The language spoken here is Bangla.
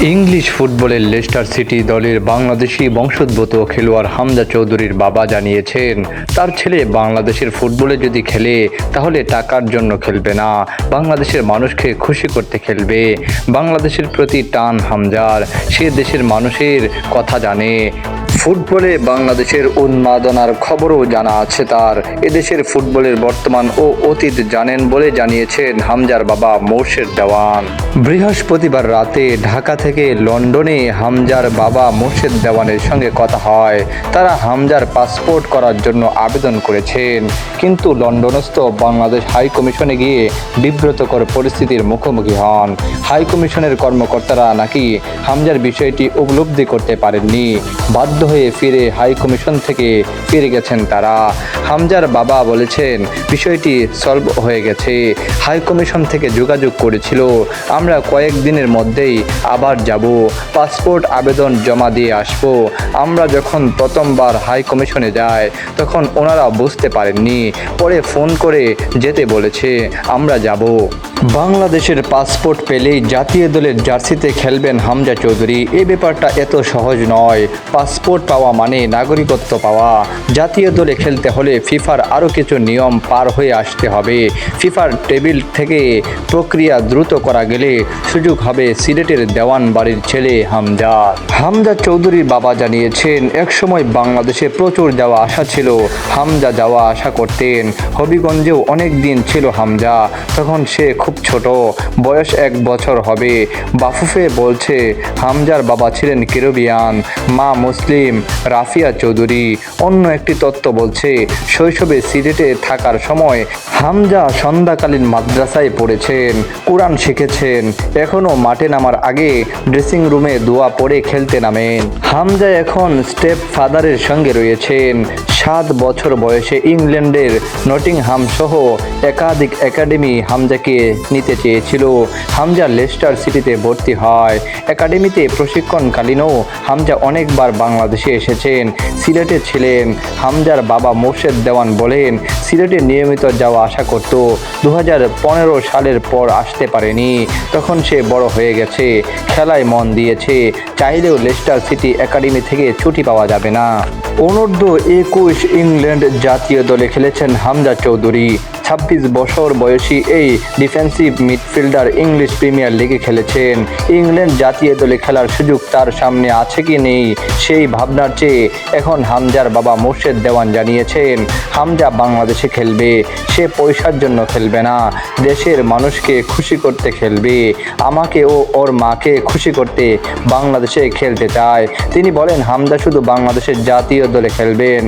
ইংলিশ ফুটবলের লেস্টার সিটি দলের বাংলাদেশি বংশোদ্ভূত খেলোয়াড় হামজা চৌধুরীর বাবা জানিয়েছেন, তার ছেলে বাংলাদেশের ফুটবলে যদি খেলে তাহলে টাকার জন্য খেলবে না, বাংলাদেশের মানুষকে খুশি করতে খেলবে। বাংলাদেশের প্রতি টান হামজার, সে দেশের মানুষের কথা জানে। ফুটবলে বাংলাদেশের উন্মাদনার খবরও জানা আছে তার। এদেশের ফুটবলের বর্তমান ও অতীত জানেন বলে জানিয়েছেন হামজার বাবা মোর্শেদ দেওয়ান। বৃহস্পতিবার রাতে ঢাকা থেকে লন্ডনে হামজার বাবা মোর্শেদ দেওয়ানের সঙ্গে কথা হয়। তারা হামজার পাসপোর্ট করার জন্য আবেদন করেছেন, কিন্তু লন্ডনস্থ বাংলাদেশ হাই কমিশনে গিয়ে বিব্রতকর পরিস্থিতির মুখোমুখি হন। হাই কমিশনের কর্মকর্তারা নাকি হামজার বিষয়টি উপলব্ধি করতে পারেননি। বাধ্য হয়ে ফিরে হাই কমিশন থেকে ফিরে গেছেন তারা। হামজার বাবা বলেছেন, বিষয়টি সলভ হয়ে গেছে, হাই কমিশন থেকে যোগাযোগ করেছিল, আমরা কয়েকদিনের মধ্যেই আবার যাব, পাসপোর্ট আবেদন জমা দিয়ে আসব। আমরা যখন প্রথমবার হাই কমিশনে যাই তখন ওনারা বুঝতে পারেননি, পরে ফোন করে যেতে বলেছে, আমরা যাব। বাংলাদেশের পাসপোর্ট পেলেই জাতীয় দলের জার্সিতে খেলবেন হামজা চৌধুরী, এই ব্যাপারটা এত সহজ নয়। পাসপোর্ট পাওয়া মানে নাগরিকত্ব পাওয়া। জাতীয় দলে খেলতে হলে ফিফার আরও কিছু নিয়ম পার হয়ে আসতে হবে। ফিফার টেবিল থেকে প্রক্রিয়া দ্রুত করা গেলে সুযোগ হবে সিলেটের দেওয়ান বাড়ির ছেলে হামজা। হামজা চৌধুরীর বাবা জানিয়েছেন, একসময় বাংলাদেশে প্রচুর যাওয়া আসা ছিল, হামজা যাওয়া আসা করতেন। হবিগঞ্জেও অনেক দিন ছিল হামজা, তখন সে খুব ছোট, বয়স 1 বছর হবে। বাফুফে বলছে, হামজার বাবা ছিলেন ক্যারিবিয়ান, মা মুসলিম রাফিয়া চৌধুরী। অন্য একটি তথ্য বলছে, শৈশবে সিলেটে থাকার সময় হামজা সন্ধ্যাকালীন মাদ্রাসায় পড়েছেন, কোরআন শিখেছেন। এখনও মাঠে নামার আগে ড্রেসিং রুমে দোয়া পড়ে খেলতে নামেন। হামজা এখন স্টেপ ফাদারের সঙ্গে রয়েছেন। 7 বছর বয়সে ইংল্যান্ডের নটিংহাম সহ একাধিক একাডেমি হামজাকে নিতে চেয়েছিল। হামজা লেস্টার সিটিতে ভর্তি হয়। একাডেমিতে প্রশিক্ষণকালীনও হামজা অনেকবার বাংলাদেশে এসেছেন, সিলেটে ছিলেন। হামজার বাবা মোর্শেদ দেওয়ান বলেন, সিলেটে নিয়মিত যাওয়া আসা করত। 2015 সালের পর আসতে পারেনি, তখন সে বড় হয়ে গেছে, খেলায় মন দিয়েছে, চাইলেও লেস্টার সিটি একাডেমি থেকে ছুটি পাওয়া যাবে না। অনূর্ধ্ব 21 ইংল্যান্ড জাতীয় দলে খেলেছেন হামজা চৌধুরী। 26 বছর বয়সী এই ডিফেন্সিভ মিডফিল্ডার ইংলিশ প্রিমিয়ার লিগে খেলেছেন। ইংল্যান্ড জাতীয় দলে খেলার সুযোগ তার সামনে আছে কি নেই সেই ভাবনার চেয়ে এখন হামজার বাবা মোর্শেদ দেওয়ান জানিয়েছেন, হামজা বাংলাদেশে খেলবে, সে পয়সার জন্য খেলবে না, দেশের মানুষকে খুশি করতে খেলবে। আমাকে ও ওর মাকে খুশি করতে বাংলাদেশে খেলতে চায়। তিনি বলেন, হামজা শুধু বাংলাদেশের জাতীয় দলে খেলবেন,